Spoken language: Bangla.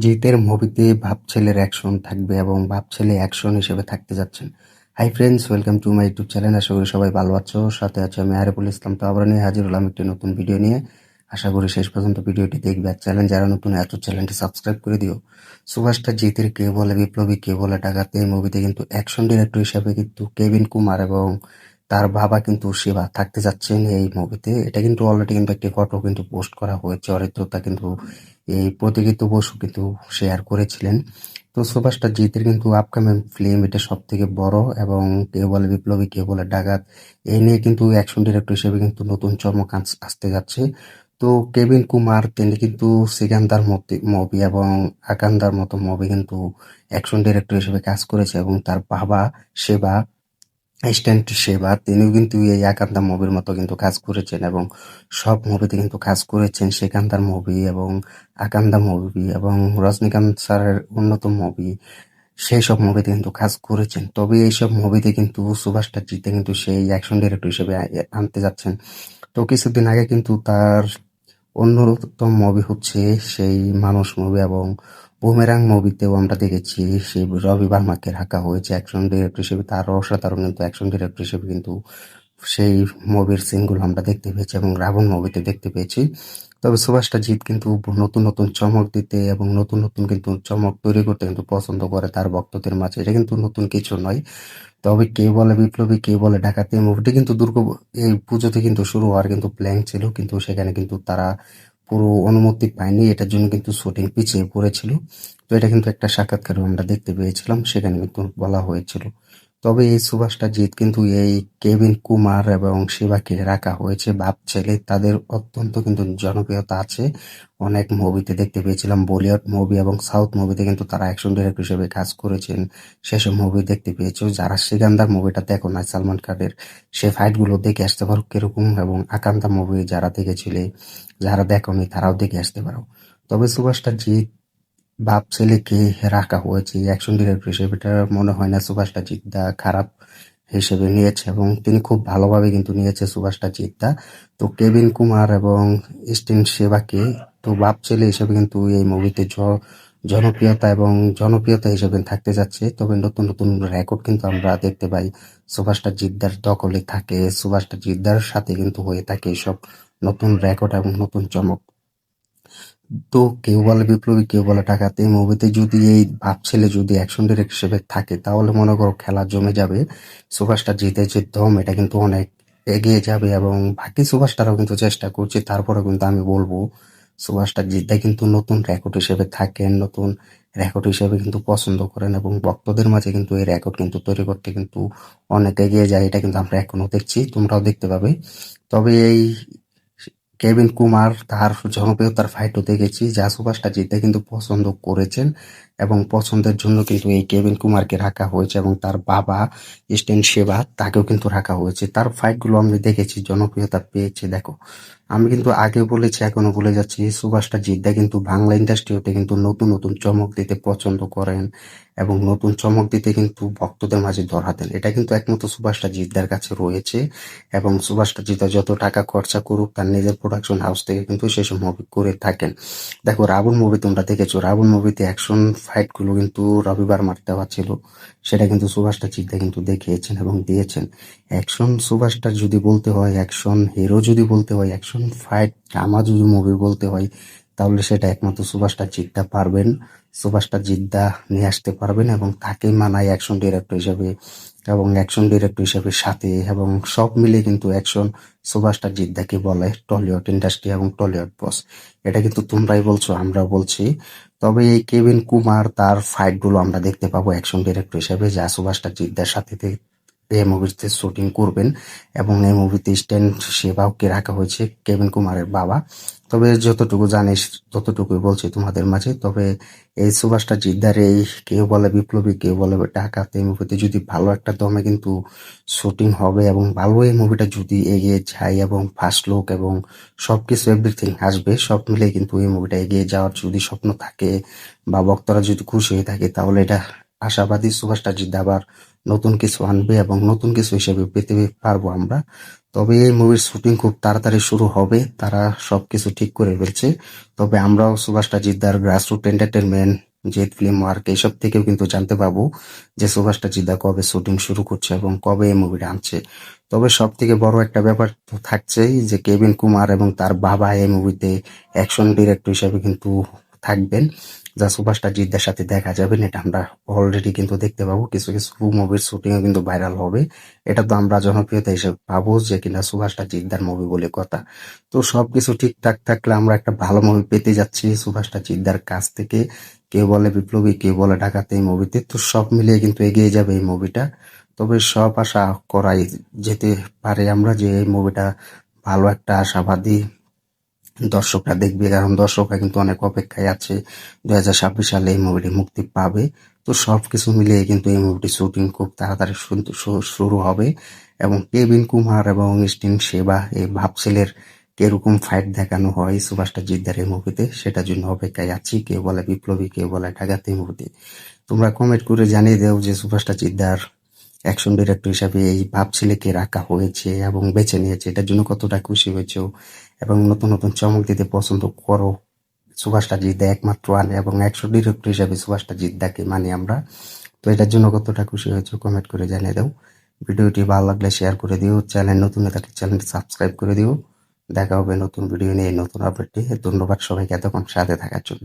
জিতের মুভিতে বাপ ছেলের অ্যাকশন থাকবে এবং বাপ ছেলে অ্যাকশন হিসেবে থাকতে যাচ্ছেন। Hi friends, welcome to my YouTube channel. আশা করি সবাই ভালো আছো। সাথে আছে আমি আরিফুল ইসলাম। তো আবার নিয়ে হাজির হলাম একটি নতুন ভিডিও নিয়ে। আশা করি শেষ পর্যন্ত ভিডিওটি দেখবে। আর চ্যানেল যারা নতুন এত চ্যানেলটি সাবস্ক্রাইব করে দিও। সুপারস্টার জিতের কে বলে বিপ্লবী কে বলে ডাকাত এই মুভিতে কিন্তু অ্যাকশন ডিরেক্টর হিসাবে কিন্তু কেভিন কুমার এবং তার বাবা কিন্তু শিবা থাকতে যাচ্ছেন এই মুভিতে। এটা কিন্তু অলরেডি কিন্তু একটি ফটো কিন্তু পোস্ট করা হয়েছে। অরিত্রতা কিন্তু এই প্রতীকী বসু কিন্তু শেয়ার করেছিলেন। তো সুপারস্টার জিতের কিন্তু আপকামিং ফিল্ম এটা সব থেকে বড় এবং কে বলে বিপ্লবী কে বলে ডাকাত এই নিয়ে কিন্তু অ্যাকশন ডিরেক্টর হিসেবে কিন্তু নতুন চমক আসতে যাচ্ছে। তো কেভিন কুমার তিনি কিন্তু সিকান্দার মুভি এবং আকান্দার মতো মুভি কিন্তু অ্যাকশন ডিরেক্টর হিসেবে কাজ করেছে এবং তার বাবা সেবা স্ট্যান্ট সেবা তিনিও কিন্তু এই একান্তা মুভির মতো কিন্তু কাজ করেছেন এবং সব মুভিতে কিন্তু কাজ করেছেন। সেকান্তার মুভি এবং আকান্দা মুভি এবং রজনীকান্ত স্যারের অন্যতম মুভি সেই সব মুভিতে কিন্তু কাজ করেছেন। তবে এইসব মুভিতে কিন্তু সুভাষটা জিতে কিন্তু সেই অ্যাকশন ডিরেক্টর হিসেবে আনতে যাচ্ছেন। তো কিছুদিন আগে কিন্তু তার অন্যতম মুভি হচ্ছে সেই মানুষ মুভি এবং বুমেরাং মুভিতেও আমরা দেখেছি সেই রবি ভার্মাকে রাখা হয়েছে অ্যাকশন ডিরেক্টর হিসেবে। তারও অসাধারণ কিন্তু অ্যাকশন ডিরেক্টর হিসেবে কিন্তু সেই মুভির সিনগুলো আমরা দেখতে পেয়েছি এবং রাবণ মুভিতে দেখতে পেয়েছি। তবে সুভাষটা জিৎ কিন্তু নতুন নতুন চমক দিতে এবং নতুন নতুন কিন্তু চমক তৈরি করতে কিন্তু পছন্দ করে তার ভক্তদের মাঝে। এটা কিন্তু নতুন কিছু নয়। তবে কে বলে বিপ্লবী কে বলে ডাকাতি মুভিটি কিন্তু এই পুজোতে কিন্তু শুরু হওয়ার কিন্তু প্ল্যান ছিল, কিন্তু সেখানে কিন্তু তারা পুরো অনুমতি পায়নি। এটার জন্য কিন্তু শুটিং পিছিয়ে পড়েছিল। তো এটা কিন্তু একটা সাক্ষাৎকারে আমরা দেখতে পেয়েছিলাম, সেখানে কিন্তু বলা হয়েছিল। তবে এই সুভাষটা জিৎ কিন্তু এই কেভিন কুমার এবং শিবাকে রাখা হয়েছে বাপ ছেলে। তাদের অত্যন্ত কিন্তু জনপ্রিয়তা আছে। অনেক মুভিতে দেখতে পেয়েছিলাম, বলিউড মুভি এবং সাউথ মুভিতে কিন্তু তারা অ্যাকশন ডিরেক্টর হিসেবে কাজ করেছেন। সেসব মুভি দেখতে পেয়েছো। যারা সিকান্দার মুভিটা দেখো না সালমান খানের, সে ফাইটগুলো দেখে আসতে পারো কিরকম, এবং আকান্তা মুভি যারা দেখেছিলে, যারা দেখোনি তারাও দেখে আসতে পারো। তবে সুভাষটা জিৎ বাপ ছেলেকে রাখা হয়েছে অ্যাকশন ডিরেক্টর হিসেবে, এটা মনে হয় না সুভাষটা জিদ্দা খারাপ হিসেবে নিয়েছে এবং তিনি খুব ভালোভাবে কিন্তু নিয়েছে সুভাষটা জিদ্দা। তো কেভিন কুমার এবং স্টিন সেবাকে তো বাপ ছেলে হিসেবে কিন্তু এই মুভিতে জনপ্রিয়তা এবং জনপ্রিয়তা হিসেবে থাকতে যাচ্ছে। তবে নতুন নতুন রেকর্ড কিন্তু আমরা দেখতে পাই সুভাষটা জিদ্দার দখলে থাকে। সুভাষটা জিদ্দার সাথে কিন্তু হয়ে থাকে এসব নতুন রেকর্ড এবং নতুন চমক। তো কেউ বলে বিপ্লবী কেউ বলে ডাকাত এই মুভিতে যদি এই বাপ ছেলে যদি অ্যাকশন ডিরেক্টর হিসেবে থাকে তাহলে মনে করো খেলা জমে যাবে। সুপারস্টার জিতে যে দম এটা কিন্তু অনেক এগিয়ে যাবে এবং বাকি সুপারস্টারও কিন্তু চেষ্টা করছে। তারপরে কিন্তু আমি বলবো সুপারস্টার জিতে কিন্তু নতুন রেকর্ড হিসেবে থাকেন, নতুন রেকর্ড হিসেবে কিন্তু পছন্দ করেন এবং ভক্তদের মাঝে কিন্তু এই রেকর্ড কিন্তু তৈরি করতে কিন্তু অনেক এগিয়ে যায়। এটা কিন্তু আমরা এখনো দেখছি, তোমরাও দেখতে পাবে। তবে এই কেভিন কুমার তার জনপ্রিয়তার ফাইটও দেখেছি যা সুপারস্টার জিতে কিন্তু পছন্দ করেছেন এবং পছন্দের জন্য কিন্তু এই কেভিন কুমারকে রাখা হয়েছে এবং তার বাবা স্টেন সেবা তাকেও কিন্তু রাখা হয়েছে। তার ফাইটগুলো আমি দেখেছি, জনপ্রিয়তা পেয়েছে। দেখো, আমি কিন্তু আগে বলেছি এখনো বলে যাচ্ছি, সুপারস্টার জিদ্দা কিন্তু বাংলা ইন্ডাস্ট্রিতে কিন্তু নতুন নতুন চমক দিতে পছন্দ করেন এবং নতুন চমক দিতে কিন্তু ভক্তদের মাঝে ধরা দেন। এটা কিন্তু একমাত্র সুপারস্টার জিদ্দার কাছে রয়েছে এবং সুপারস্টার জিদ্দা যত টাকা খরচা করুক তার নিজের প্রোডাকশন হাউস থেকে কিন্তু সেসব মুভি করে থাকেন। দেখো, রাবণ মুভি তোমরা দেখেছো, রাবণ মুভিতে অ্যাকশন ফাইট গুলো কিন্তু রবিবার মার দেওয়া ছিল, সেটা কিন্তু সুপারস্টার জিদ্দা কিন্তু দেখিয়েছেন এবং দিয়েছেন। অ্যাকশন সুপারস্টার যদি বলতে হয়, অ্যাকশন হিরো যদি বলতে হয়, অ্যাকশন ফাইট ড্রামা যদি মুভি বলতে হয়, তাহলে সেটা একমাত্র সুপারস্টার জিদ্দা পারবেন। সুপারস্টার জিদ্দা নিয়ে আসতে পারবেন এবং তাকে মানায় অ্যাকশন ডিরেক্টর হিসেবে এবং অ্যাকশন ডিরেক্টর হিসেবে সাথে এবং সব মিলে কিন্তু অ্যাকশন সুপারস্টার জিদ্দাকে বলে টলিউড ইন্ডাস্ট্রি এবং টলিউড বস। এটা কিন্তু তোমরাই বলছো, আমরা বলছি। তবে এই কেভিন কুমার তার ফাইট গুলো আমরা দেখতে পাবো অ্যাকশন ডিরেক্টর হিসেবে, যা সুপারস্টার জিদ্দার সাথে এই মুভিতে শুটিং করবেন এবং এই মুভিতে স্ট্যান সেবাগকে রাখা হয়েছে, কেভিন কুমারের বাবা। তবে যতটুকু জানিস ততটুকুই বলছি তোমাদের মাঝে। তবে এই সুভাষটা জিদ্দার এই কেউ বলে বিপ্লবী কেউ বলে ডাকাত এই মুভিতে যদি ভালো একটা দমে কিন্তু শুটিং হবে এবং ভালো এই মুভিটা যদি এগিয়ে যায় এবং ফার্স্ট লুক এবং সবকিছু এভরিথিং আসবে, সব মিলে কিন্তু এই মুভিটা এগিয়ে যাওয়ার যদি স্বপ্ন থাকে বা ভক্তরা যদি খুশি হয়ে থাকে, তাহলে এটা আশাবাদী সুভাষটা জিদ্দা আবার নতুন কিছু আনবে এবং নতুন কিছু হিসেবে পেতে পারবো আমরা। তবে এই মুভির শুটিং খুব তাড়াতাড়ি শুরু হবে, তারা সবকিছু ঠিক করে ফেলছে। তবে আমরাও সুভাষ তাজিদ্দার grassroot entertainment, Z film work এইসব থেকেও কিন্তু জানতে পাবো যে সুভাষ তাজিদ্দা কবে শুটিং শুরু করছে এবং কবে এই মুভিটা আনছে। তবে সব থেকে বড় একটা ব্যাপার তো থাকছেই যে কেভিন কুমার এবং তার বাবা এই মুভিতে অ্যাকশন ডিরেক্টর হিসেবে কিন্তু থাকবেন, যা সুপারস্টার জিদ্দার সাথে দেখা যাবেন। এটা আমরা অলরেডি কিন্তু দেখতে পাবো, কিছু কিছু মুভির শুটিংও কিন্তু ভাইরাল হবে। এটা তো আমরা জনপ্রিয়তা হিসেবে পাবো যে কিনা সুপারস্টার জিদ্দার মুভি বলে কথা। তো সবকিছু ঠিকঠাক থাকলে আমরা একটা ভালো মুভি পেতে যাচ্ছি সুপারস্টার জিদ্দার কাছ থেকে। কেউ বলে বিপ্লবী, কেউ বলে ডাকাত এই মুভিতে, তো সব মিলিয়ে কিন্তু এগিয়ে যাবে এই মুভিটা। তবে সব আশা করাই যেতে পারে আমরা যে এই মুভিটা ভালো একটা আশাবাদী দর্শকরা দেখবে, কারণ দর্শকরা কিন্তু অনেক অপেক্ষায় আছে 2026 সালে এই মুভিটি মুক্তি পাবে। তো সবকিছু মিলিয়ে কিন্তু এই মুভিটি শুটিং খুব তাড়াতাড়ি শুরু হবে এবং কেভিন কুমার এবং স্টিন সেবা এই ভাব ছেলের কিরকম ফাইট দেখানো হয় সুভাষটা জিদ্দার এই মুভিতে, সেটার জন্য অপেক্ষায় আছি। কেউ বলে বিপ্লবী, কেউ বলে ডাকাত এই মুভিতে। তোমরা কমেন্ট করে জানিয়ে দাও যে সুভাষটা জিদ্দার অ্যাকশন ডিরেক্টর হিসাবে এই ভাব ছেলেকে রাখা হয়েছে এবং বেছে নিয়েছে, এটার জন্য কতটা খুশি হয়েছে এবং নতুন নতুন চমক দিতে পছন্দ করো। সুভাষটা জিদ্দা একমাত্র আনে এবং অ্যাকশন ডিরেক্টর হিসাবে সুভাষটা জিদ্দাকে মানি আমরা। তো এটার জন্য কতটা খুশি হয়েছে কমেন্ট করে জানিয়ে দাও। ভিডিওটি ভালো লাগলে শেয়ার করে দিও, চ্যানেল নতুন হয়ে থাকলে চ্যানেলটি সাবস্ক্রাইব করে দিও। দেখা হবে নতুন ভিডিও নিয়ে নতুন আপডেটে। ধন্যবাদ সবাইকে এতক্ষণ সাথে থাকার জন্য।